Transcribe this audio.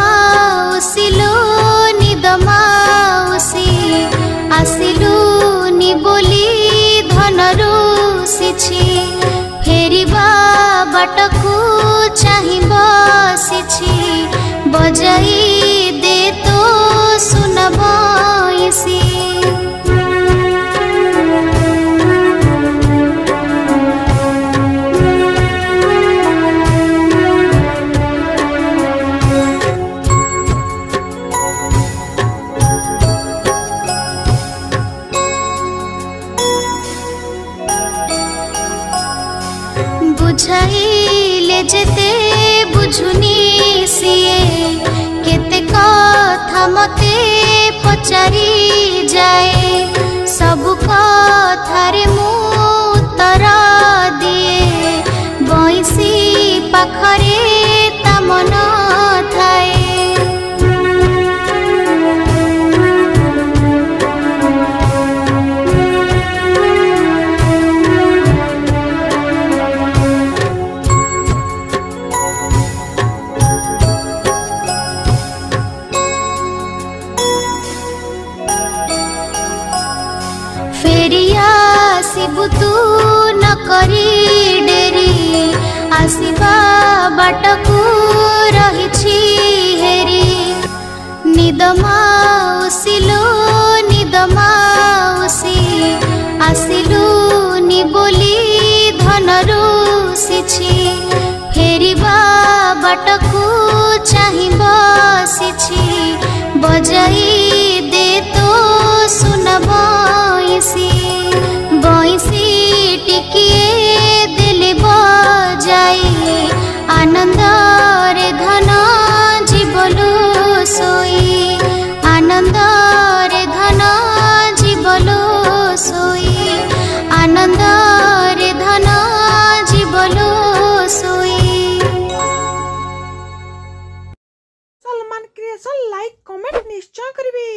माउसी लो निद माउसी आसिलु नि बोली धन रुसिछि फेरिबा बाटकु चाहि बसिछि बजाई दे तो सुन बइसी बुझाइले जेते बुझुनी सिए केते कथा मते पचारी जाए सब कथारे मु उत्तर दिए बइसी पाखरे ता मन थाए फेरिया सिबु तू न करी डेरी आसिबा बाटकु रहिछि हेरी निद माउसी लो निद माउसी आसिलु नि बोली धन रुसिछि फेरिबा बाटकु चाहि बसिछि बजाई दे तो सुन बइसी बइसी टिकिए दिल बजाई आनंद रे धन जीवलु सोई आनंद रे धन जीवलु सोई आनंद रे धन जीवलु सोई। सलमान क्रिएशन लाइक कमेंट निश्चय करिवे।